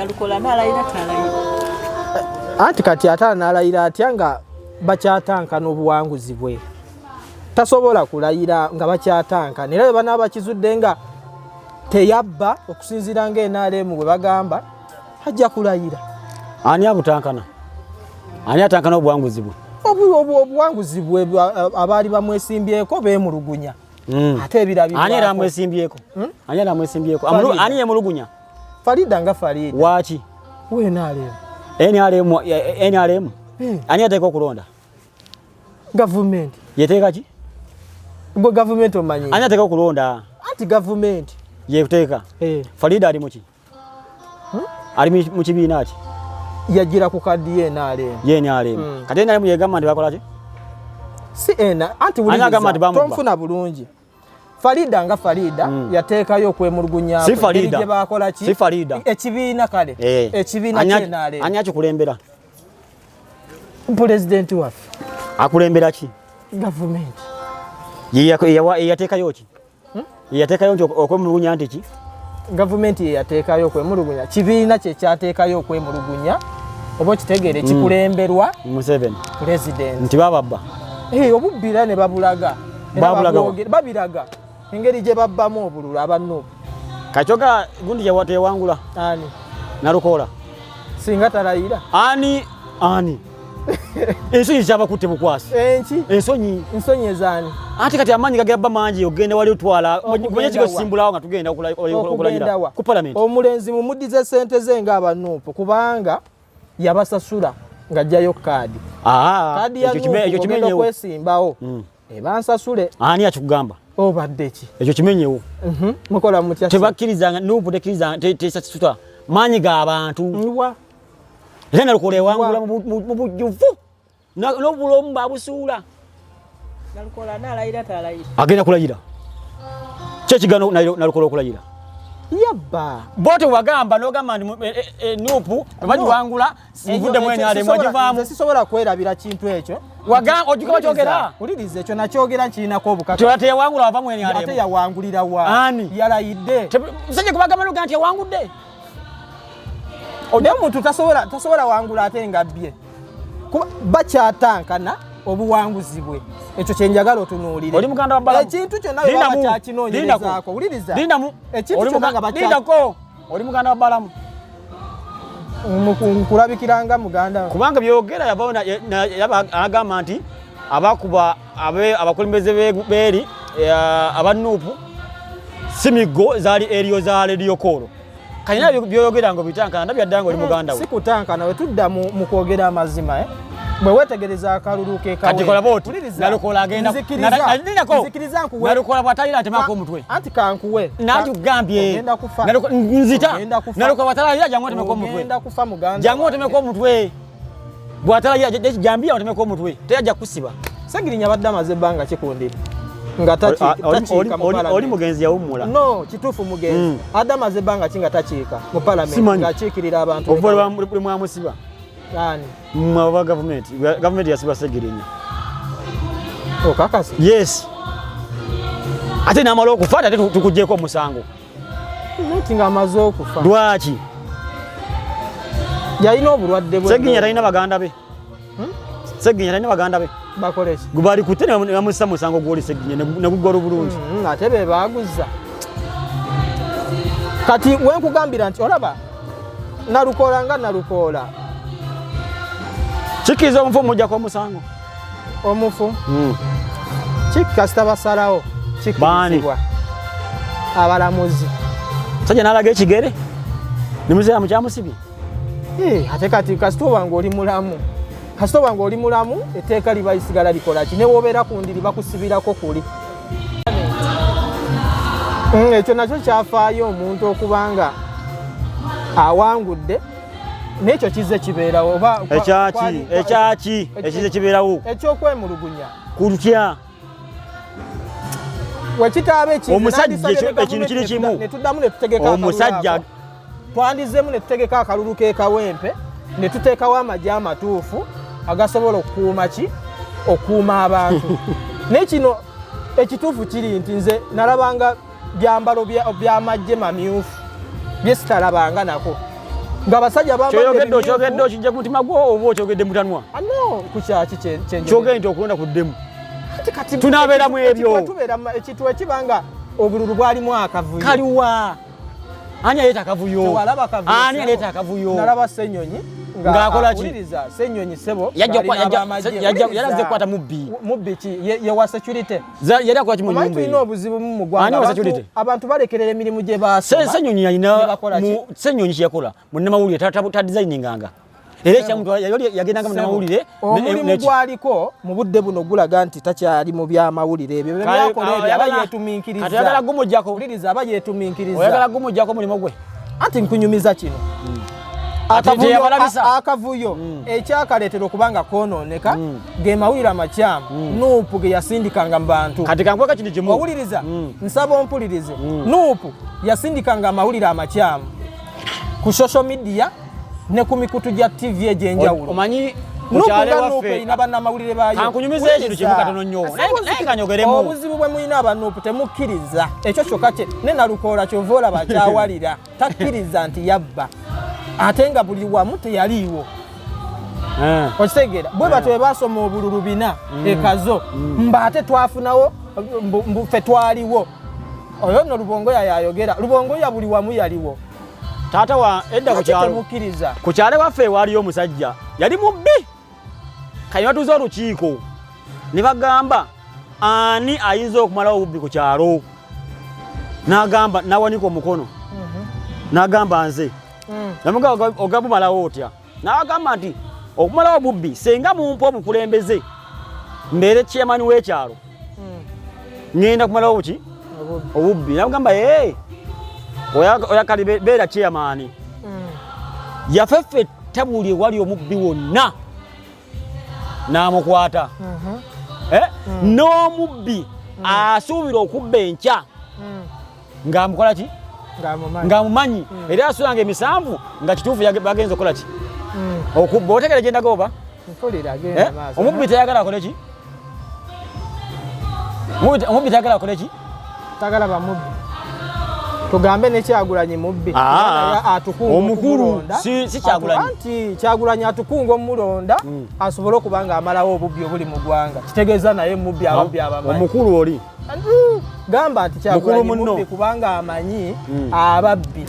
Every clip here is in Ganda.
Nalukola nalayira talayira. Anti kati ate nalayira atya nga bakyatanka n'obuwanguzi bwe. Tasobola kulayira nga bakyatanka. Nera bwe banaaba kizudde nga teyabba okusinziira ng'NRM bwe bagamba ajja kulayira. Ani abutankana? Ani atankana obuwanguzi bwe? Obuwanguzi bwe abaali bamwesimbyeko beemulugunya. Ate ebirabibwako. Ani era amwesimbyeko? Ani era amwesimbyeko? Ani yemulugunya? Farida nga Farida. Waaki? We NRM. NRM? Ani ateeka okulonda? Gavumenti. Yeteeka ki? Gwe gavumenti omanyi. Ani ateeka okulonda? Anti gavumenti. Yeteeka. Farida ali muki? Ali mu kibiina ki? Yagira ku kadi ye NRM. Ye NRM. Kati NRM yegamba nti bakola ki? Si anti wuliriza tomfuna bulungi. Farida nga Farida yateekayo okwemulugunya si Farida gye bakola ki? Si Farida. Ekibiina kale. Ekibiina kye NRM. Ani akikulembera? President waffe. Akulembera ki? Gavumenti. Yateekayo ki? Yateekayo nti okwemulugunya nti ki? Gavumenti yateekayo okwemulugunya. Kibiina kye kyateekayo okwemulugunya. Oba kitegeere kikulemberwa Museveni. President. Nti bababba. Obubbira ne babulaga. Babiraga. Engeri gye babbamu obululu abannuupu. Kachoga gundi tewangula. Ani? Nalukola. Singa talayira. Ani? Ensonyi z'abakutte bukwasi. Enki? Ensonyi ezaani. Ate kati amaanyi gagabba mangi ogenda wali otwala mwenye kigosimbulawo nga tugenda okulayira ku parliament. Omulenzi mumuddize ssente ze ng'abannuupu kubanga yabasasula ng'ajjayo kaadi. Kaadi ya Nuupu ogenda okwesimbawo. Bansasule. Ani akikugamba? Obadde ki? Ekyo kimenyewo. Mukola mutya? Tebakkirizanga Nuupu tekkiriza tesasula maanyi g'abantu. Era Nalukola ewangula mu bujjuvu n'obulomu babusuula. Nalukola nalayira talayira. Agenda kulayira. Kye kigaana Nalukola okulayira? Yabba. Bote wagamba n'ogamba nti Nuupu bagiwangula sivudde mu NRM wagivaamu. Nze sisobola kwerabira kintu ekyo. Ojjuka bakyogera? Uliriza ekyo nakyogera nkirinako obukaka. Tewate yawangula wava mu NRM. Ate yawangulira wa? Ani? Yalayidde. Musajja kubagamba n'ogamba nti yawangudde. Omuntu tasobola wangula ate nga bbye. Bakyatankana obuwanguzi bwe. Ekyo kye njagala otunuulire. Oli muganda wa balamu. Ekintu kyonna bwe baba kyakinoonyerezaako. Uliriza. Lindamu. Ekintu kyonna nga Lindako. Oli muganda wa balamu. Nkulabikiranga muganda. Kubanga byogera yaba agamba nti abakuba abakulembeze beeri aba Nuupu simigo zaali eriyo za radio call. Kanyina byogera ngo bitankana ndabyaddango oli muganda we. Sikutankana we tudda mu kwogera amazima bwe wetegereza akalulu ke kawe. Kati kola boti. Nalukola agenda. Nzikiriza nkuwe. Nalukola bwatalira atemako omutwe. Anti kankuwe. Nakugambye. Nzita. Nalukola bwatalira jangu atemako omutwe. Ngenda kufa muganda. Jangu atemako omutwe. Bwatalira jambia atemako omutwe. Teyajja kusiba. Sagirinya badde amaze ebbanga kikundira. Nga takiika mu parliament. Oli mugenzi yawummula. No, kituufu mugenzi. Adama ze ebbanga kinga takiika mu parliament. Ng'akiikirira abantu. Obuva mwamusiba. Ani? Mwa government yasiba Segirinya. Okakasi? Yes. Ate namala okufa ate tukuggyeko omusango. Nti nga amaze okufa. Lwaki? Yalina obulwadde bwe. Segirinya talina baganda be. Segirinya talina baganda be. Bakole ki? Gubali kutte ne bamussa musango gw'oli Segirinya ne guggwa bulungi. Ate be baaguzza. Kati we nkugambira nti olaba Nalukola nga Nalukola. Kikkiriza omufu omuggyako omusango. Omufu? Kasita basalawo kikkirizibwa. Abalamuzi. Sajja n'alaga ekigere ne muzeera mu kyamusibye. Ate kati kasita oba ng'oli mulamu. Kasita oba ng'oli mulamu etteeka liba lisigala likola ki? Ne w'obeera ku ndiri bakusibirako kuli. Ekyo nakyo kyafaayo omuntu okubanga awangudde. N'ekyo kizze kibeerawo oba ekyaki ekize kibeerawo ekyokwemulugunya kutya wekitaabe omusajja ekintu kiri kimu ne tuddamu ne tutegeka omusajja twandizeemu ne tutegeka akalulu k'ekawempe ne tuteekawo amagye amatuufu agasobola okukuuma abantu. Naye kino ekituufu kiri nti nze nalabanga byambalo by'amagye mamyufu bye sitalabanga nako. ng'abasajja kyogedde okijja ku mutima gwo oba okyogedde mutanwa ano kukyaki kyenjogedde kyogedde nti okulonda kuddemu tunaabeeramu ebyo ekintu ekibanga obululu bwalimu akavuyo kaliwa ani aleeta akavuyo ani aleeta akavuyo nalaba Ssenyonyi ng'akola ki uliriza Ssenyonyi ssebo yalaze kukwata mubbi ki ye wa security yali akola ki mu nyumba tulina obuzibu mu ggwanga abantu balekerera emirimu gye baasoma Ssenyonyi yalina Ssenyonyi kyeyakola munnamawulire tadizayininganga era ekyamuntu yagendanga munnamawulire omulimu gwaliko mu budde buno gulaga nti takyali mu byamawulire ebyo byakola ebyo aba yeetuminkiriza kati oyagala gumujjako uliriza aba yeetuminkiriza oyagala gumujjako mulimu gwe anti nkunyumiza kino akavuyo ekyakaleetera okubanga konooneka ge mawulire amakyamu Nuupu ge yasindikanga mu bantu kati kankweka kintu kimu owuliriza nsaba ompulirize Nuupu yasindikanga amawulire amakyamu ku social media ne ku mikutu gya TV egyenjawulo omanyi Nuupu ina bannamawulire baayo kankunyumiza ekintu kimu katono nnyo naye kanyogeremu obuzibu bwe mulina abanuupu temukkiriza ekyo kyokka kye ne Nalukoola kyova olaba akyawalira takkiriza nti yabba ate nga buli wamu teyaliiwo okitegeera bwe batyo bwe baasoma obululu 4 ekazo mba ate twafunawo ffe twaliwo oyo nno Lubongoya yayogera Lubongoya buli wamu yaliwo taata wa edda ku kyalo waffe waaliyo omusajja yali mubbi kati batuuza olukiiko ne bagamba ani ayinza okumalawo obubbi ku kyalo n'agamba n'awanika omukono n'agamba nze namuga ogabumalawo otya n'agamba nti okumalawo obubbi senga mumpa obukulembeze mbeere chairman w'ekyalo ngenda kumalawo buki obubbi namugamba oyakali beera chairman yafeffe tabuulye wali omubbi wonna n'amukwata n'omubbi asuubira okubba enkya ng'amukola ki ng'amumanyi era asulanga emisanvu nga kituufu bagenza okukola ki okubba otegera gyendaga oba omubbi tayagala akole ki omubbi tayagala akole ki tagala bamubbi tugambe ne Kyagulanyi mubbi atukunga omukulu si Kyagulanyi anti Kyagulanyi atukunga omulonda asobole okubanga amalawo obubbi obuli mu ggwanga kitegeeza naye mubbi abubbi abamanyi omukulu oli gamba nti Kyagulanyi mubbi kubanga amanyi ababbi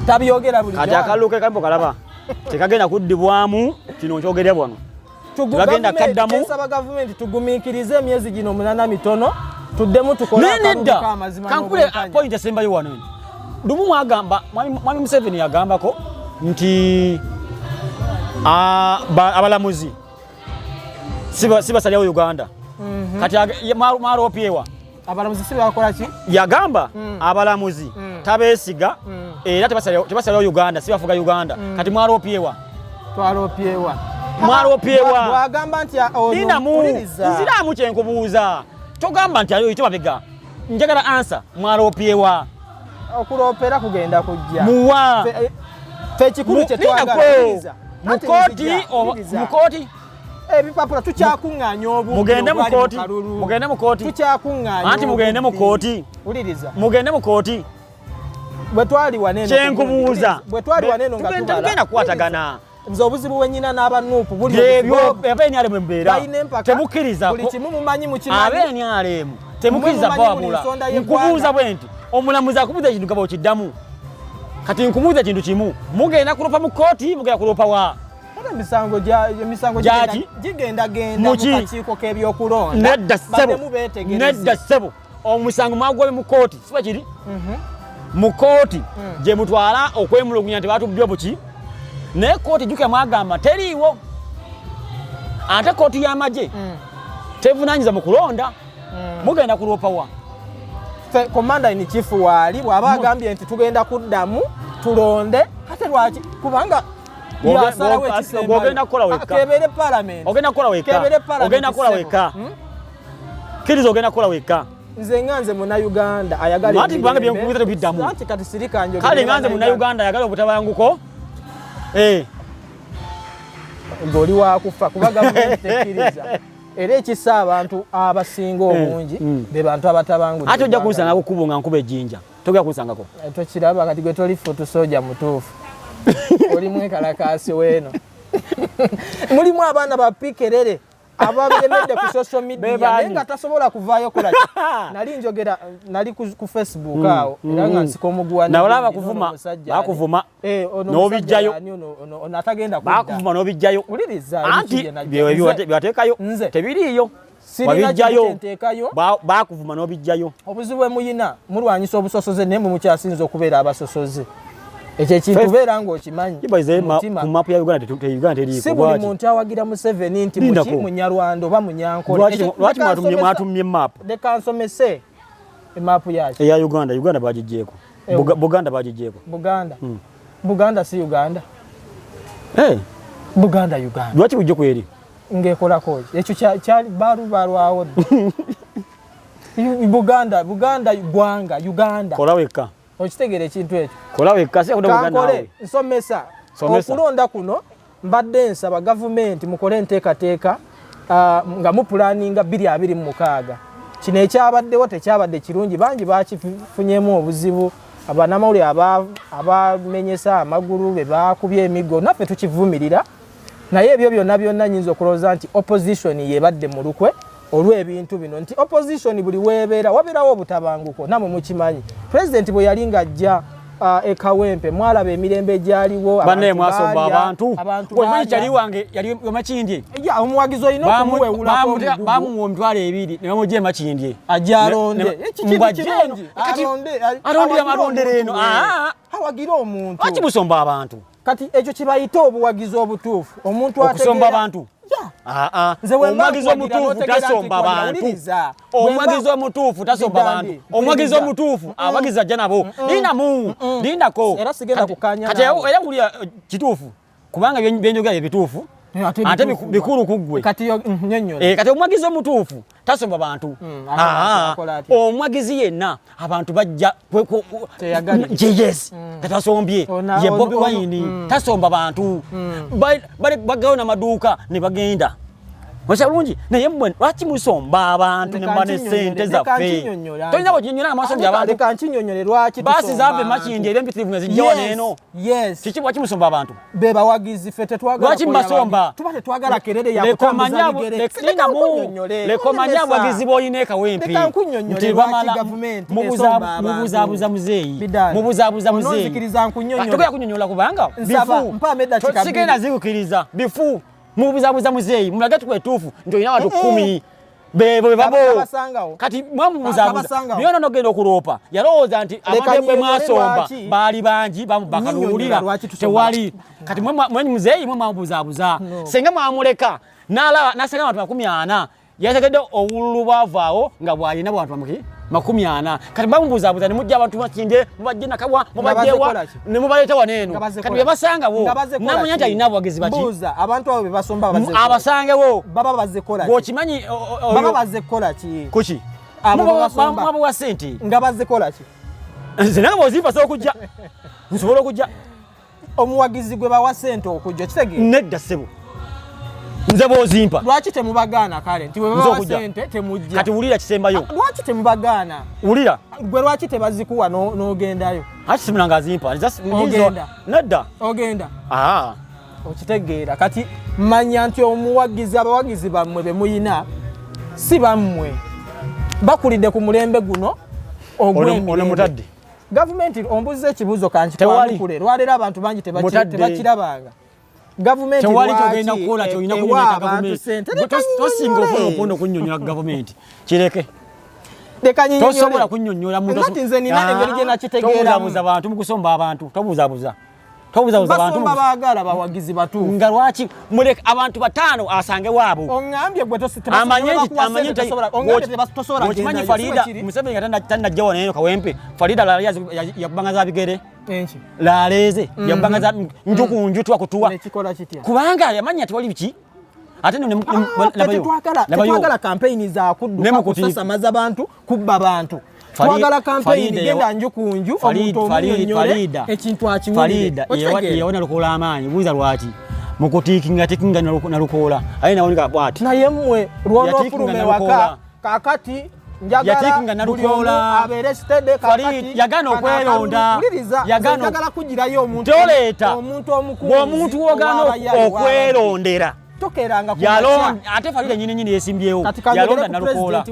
tabyogera buli kati akalulu ke kambo kalaba tekagenda kuddibwamu kino nkyogerya bwano tugenda kaddamu nsaba gavumenti tugumiikirize emyezi gino 8 mitono tuddemu tukola akaluka amazima kankule point esembayo wano lumu mwagamba mwami Museveni yagambako nti abalamuzi sibasalyawo Uganda kati mwaropyewa abalamuzi sibakola ki yagamba abalamuzi tabeesiga era tebasalyawo Uganda sibafuga Uganda kati mwaropyewa twaropyewa bwagamba nti nziramu kyenkubuuza togamba nti ayo mabega njagala ansa mwaropyewa okuropera kugenda kujja muwa fe kikulu kye twagala mukoti ebipapula tukyakuŋŋaanya obubbi mugende mu kooti tukyakuŋŋaanya anti mugende mu kooti uliriza mugende mu kooti bwe twali waneno kyenkubuuza bwe twali waneno nga tugenda kukwatagana nze obuzibu bwennyina n'abanuupu buli abenyale mwe mbeera temukkiriza buli kimu mumanyi mukimanyi abenyalemu temukkiriza bawabula nkubuuza bwe nti omulamuzi akubuuza ekintu gaba okiddamu kati nkubuuza ekintu kimu mugenda kulopa mu kooti mugenda kulopa wa emisango gigendagenda mu kakiiko k'ebyokulonda nedda ssebo omusango mwagwabe mu kooti siba kiri mu kooti gye mutwala okwemulugunya nti batubbye buki naye kooti jjukira mwagamba teriiwo ate kooti y'amagye tevunaanyiza mu kulonda mugenda kulopawa komanda in chief waali bw'aba agambye nti tugenda kuddamu tulonde ate lwaki kubanga ogenda kukola wekka kkiriza ogenda kukola wekka nze nganze Munnayuganda ayagala biddamu kati sirika njo kale nganze Munnayuganda ayagala obutabanguko ng'oli wakufa kuba gavumenti tekkiriza era ekisa abantu abasinga obungi be bantu abatabanguddwa ate ojja kunsanga kukubo nga nkuba ejjinja togera kunsangako tokiraba kati gwe toli foto soja mutuufu oli mwekalakaasi weno mulimu abaana bapikerere ababelemedde ku social media naye nga tasobola kuvaayo kola nali njogera nali ku Facebook awo era nga nsika omuguwa nawala bakuvuma n'obijjayo ono atagenda kudda bakuvuma n'obijjayo uliriza anti byateekayo tebiriiyo wabijjayo bakuvuma n'obijjayo obuzibu bwe muyina mulwanyisa obusosoze naye mukyasinza okubeera abasosoze ekyo ekintu beera ng'okimanyi ku mapu ya Uganda teriiko si buli muntu awagira Museveni nti muki munyarwanda oba munyankole lwaki mwatumye mapu leka nsomese emapu yaki eya Uganda bagijjeeko Buganda bagijjeeko Buganda si Uganda Buganda lwaki bujje kweri ngekolako ekyo kyali balubalwawo Buganda gwanga Uganda kola wekka okitegere ekintu ekyo kola wekka si Buganda nawe nsomesa okulonda kuno mbadde nsaba gavumenti mukole enteekateeka nga mupulaninga 2026 kino ekyabaddewo tekyabadde kirungi bangi bakifunyemu obuzibu abanamawulire abamenyesa amagulu be bakubye emigo naffe tukivumirira naye ebyo byonna nyinza okulowooza nti opposition yebadde mu lukwe olw'ebintu bino nti opposition buli weebeera wabeerawo obutabanguko namwe mukimanyi president bwe yali ng'ajja ekawempe mwalaba emirembe gyaliwo banne mwasomba abantu wemanyi kyali wange yali Makindye omuwagizi olina okumuwewulako bamuwa emitwalo 2 ne bamugya e Makindye ajalonde alondera amalondero eno awagira omuntu lwaki musomba abantu kati ekyo kibayita obuwagizi obutuufu omuntu okusomba abantu omwagizi omutuufu tasomba abantu omwagizi omutuufu tasomba abantu omwagizi omutuufu abagizi ajja nabo lindako era sigenda kukanya kati era kulya kituufu kubanga byenjogera ebituufu ate bikulu kuggwe kati nyonnyola kati omwagizi omutuufu tasomba bantu omwagizi yenna abantu bajja yes tatasombye ye Bobi Wine tasomba bantu bagawona amaduuka ne bagenda Washalungi naye mmwe lwaki musomba abantu ne mbane sente zaffe tolina bojinyona amasomba abantu leka nkinyonyole lwaki basi zave Makindye era empitivu nezijjawa neno kiki lwaki musomba abantu beba wagizi fete twagala lwaki mbasomba tubate twagala kerere ya kutambuza bigere lekomanya wagizi boyine kawempi nti bamala mubuzabuza muzeeyi mubuzabuza muzeeyi nzikiriza nkunyonyola tokoya kunyonyola kubanga bifu mpa meda chikabi sikena zikukiriza bifu mubuzabuza muzeeyi mulagatu kwetufu ndio ina watu 10 bebo babo kati mwamubuzabuza byono nogenda okulopa yalowooza nti abadde mwasomba bali bangi bamubakalulira tewali kati mwenyi muzeeyi mwamubuzabuza senga mwamuleka nala nasenga watu 40 yategedde obululu bwavaawo nga bwalina bwatu bamuki 40 kati bamubuzabuza ne mujja abantu Makindye mubajje nakabwa mubajjewa ne mubaleta waneno kati byabasanga wo namanya nti alina bwagezi baki buza abantu abo bebasomba abasange wo baba bazekola gokimanyi baba bazekola ki kuki abo basomba abo wa sente nga bazekola ki nze bozifa so okujja nsobola okujja omuwagizi gwe bawa sente okujja kitege nedda sebo nze bozimpa lwaki temubagaana kale nti we bawa sente temujja kati wulira kisembayo lwaki temubagaana wulira gwe lwaki tebazikuwa n'ogendayo ati simunanga azimpa nedda ogenda okitegeera kati manya nti omuwagizi abawagizi bammwe be muyina si bammwe bakulidde ku mulembe guno ogw'emirembe gavumenti ombuziza ekibuuzo kankitwalukule lwaleero abantu bangi tebakirabanga gavumenti tewali kyogenda kukola kyolina kunyonyeka gavumenti tosinga ofuna opondo okunyonyola gavumenti kireke tosobola kunyonyola nze nina engeri gye nakitegeeramu tobuzabuza bantu mukusomba abantu tobuzabuza basomba baagala bawagizi batuufu nga lwaki muleka abantu 5 asange waabo oŋŋambye gwe okimanyi Farida Museveni nga tannajjawo nayo kawempe Farida yakubanga za bigere laleeze yakubanga za njukunju twakutuwa kubanga yamanya tewali biki ate twagala kampeyini za kudduka kusasamaza bantu kubba bantu twagala kampeyini genda njukunju omuntu omunyonyole ekintu akiwulire yewona lukola amaanyi buuza lwaki mukutiikinga nalukola aye nawonika bwati naye mmwe lwona ofuluma ewaka kakati yatikinga Nalukoola abere stede kakati yagana okwelonda yagana kugirayo omuntu omukulu omuntu wogana okwelondera tokeranga yalonda ate Farida nyini yesimbyewo yalonda Nalukoola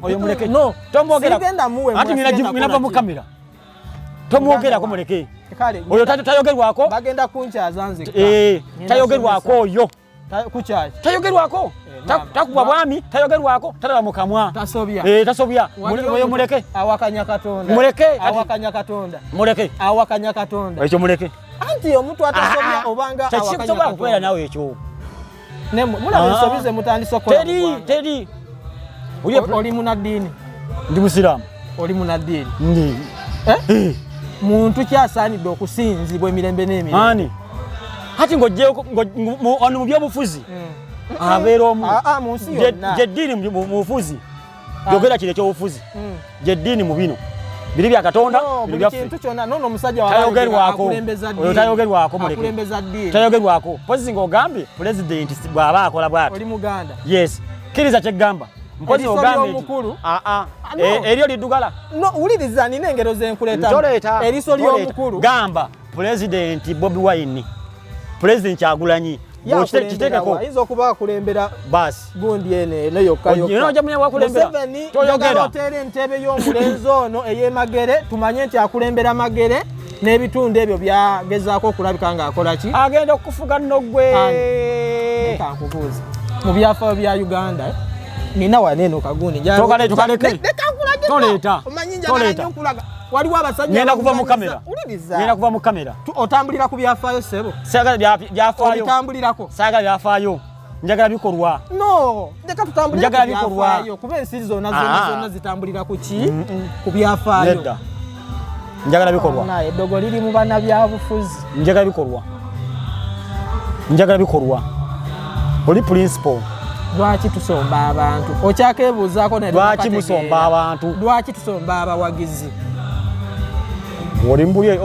oyo muleke no tombogera ati ninava mu kamera tomwogera ko muleke oyo tayogerwako bagenda kunchaza tayogerwako oyo kuchaza tayogerwako takubwa bwami tayogerwako talaba mukamwa tasobya oyo muleke awakanya Katonda ekyo muleke anti omuntu atasobya obanga awakanya kukwera nawe ekyo mulabisobize mutandise kola teri oli munadini ndi musiramu oli munadini muntu kyasaanidde okusinzibwa emirembe n'emirembe ani hati ono mu byobufuzi abeera omu gyeddiini mu bufuzi yogera kino ekyobufuzi gyeddiini mu bino biri bya Katonda biri byaffe tayogerwako muleke tayogerwako pozi ng'ogambye pulezidenti bw'aba akola bw'ati oli muganda yes kiriza kyegamba mpozi ogambye eryo liddugala no wuliriza nina engero zenkuleeta eriso ly'omukulu gamba pulezidenti Bobi Wine pulezidenti Kyagulanyi kiteekeko ayinza okuba akulembera basi gundi eno yokka toyogera oteera entebe y'omulenzi ono ey'Emagere tumanye nti akulembera Magere n'ebitundu ebyo byagezaako okulabika ng'akola ki agenda okufuga nnogwe kankubuuza mu byafaayo bya Uganda nina waneeno kagundi toleeta waliwo abasajja ngenda kuva mu kamera otambulira ku byafaayo sebo saagala byafaayo otambulirako saagala byafaayo njagala bikolwa no ndeka tutambulira ku byafaayo kuba ensi zonna zitambulira ku ki ku byafaayo nedda njagala bikolwa eddogo liri mu bana byabufuzi njagala bikolwa oli principal lwaki tusomba abantu okyakebuuzaako lwaki musomba abantu lwaki tusomba abawagizi olimbulye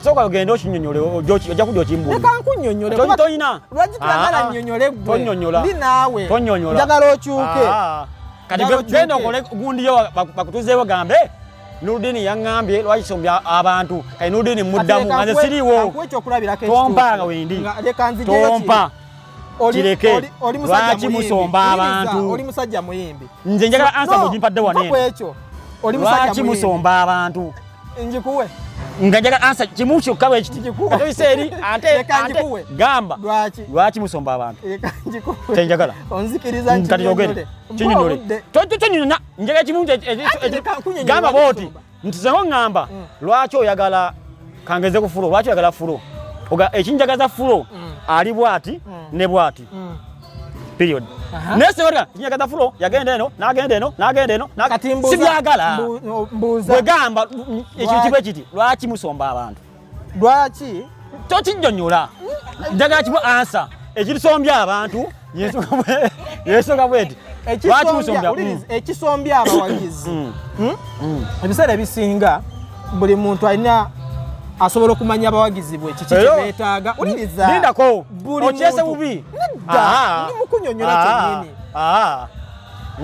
soka ogenda okinyonyole ojja kujja okimbulye leka nkunnyonnyole toyina lwaki twagala nnyonnyole ggwe ndi naawe tonyonyola njagala okyuke kati genda okole gundiyo bakutuzeewo gambe Nurdini yaŋŋambye lwaki sombya abantu kati Nurdini muddamu nga nze siriiwo tompanga wendi tompa kireke lwaki musomba abantu oli musajja muyimbi nze njagala ansa bwegimpadde waneeno lwaki musomba abantu njikuwe nga njagala ansa kimu kyokka bwekiti atoyiseeri ante gamba lwaki musomba abantu tenjagala kati yogere kinyonyole tonyonya njagala kimu gamba booti nti zengo ŋŋamba lwaki oyagala kangeze ku fulo lwaki oyagala fulo ekinjagaza fulo ali bwati ne bwati period nese wala kinyagaza fulo yagenda eno nagenda eno sibyagala bwe gamba ekyo kibwe kiti lwaki musomba abantu lwaki tokinyonyola njagala kimu ansa ekitusombya abantu yesoga bweti lwaki musomba ekisombya abawagizi ebiseera ebisinga buli muntu alina asobola okumanya abawagizi bwe kiki kyetaaga uliriza lindako okyese bubi ndi mukunyonyola kyennyini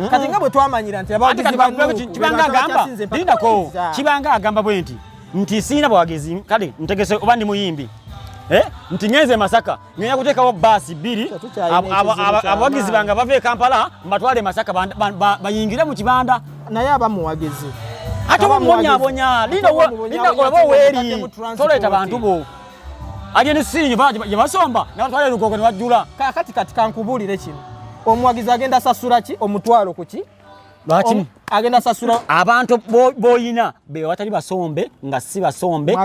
kati nga bwe twamanyira nti abawagizi lindako kibanga agamba bwe nti siina bawagizi kale ntegese oba ndi muyimbi nti ngenze Masaka ngenda kuteekawo baasi 2 abawagizi bange bava e Kampala mbatwale Masaka bayingire mu kibanda naye abamuwagizi ate wamubonyabonya linda olaba oweeri toleeta abantu bo agenda sirinyo gye basomba nabatwala lugogo ne bajjula kakati kati kankubuulire kino omuwagizi agenda sasula ki omutwalo ku ki lwaki agenda sasula abantu boyina be batali basombe nga si basombe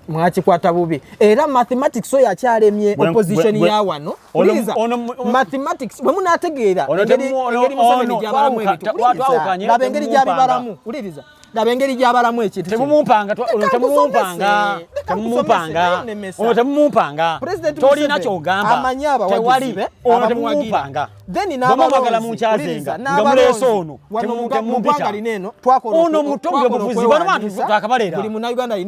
mwakikwata bubi era mathematics so yakyalemye opposition ya wano uliza mathematics bwe munategeera engeri museveni gyabalamu ebitu laba engeri gyabibalamu uliriza laba engeri gyabalamu ekintu temumumpanga tolina kyogamba tewali ono temumumpanga bamwagala munkyazenga nga muleese ono temumpita ono mutonge obufuzi bano bantu twakabalera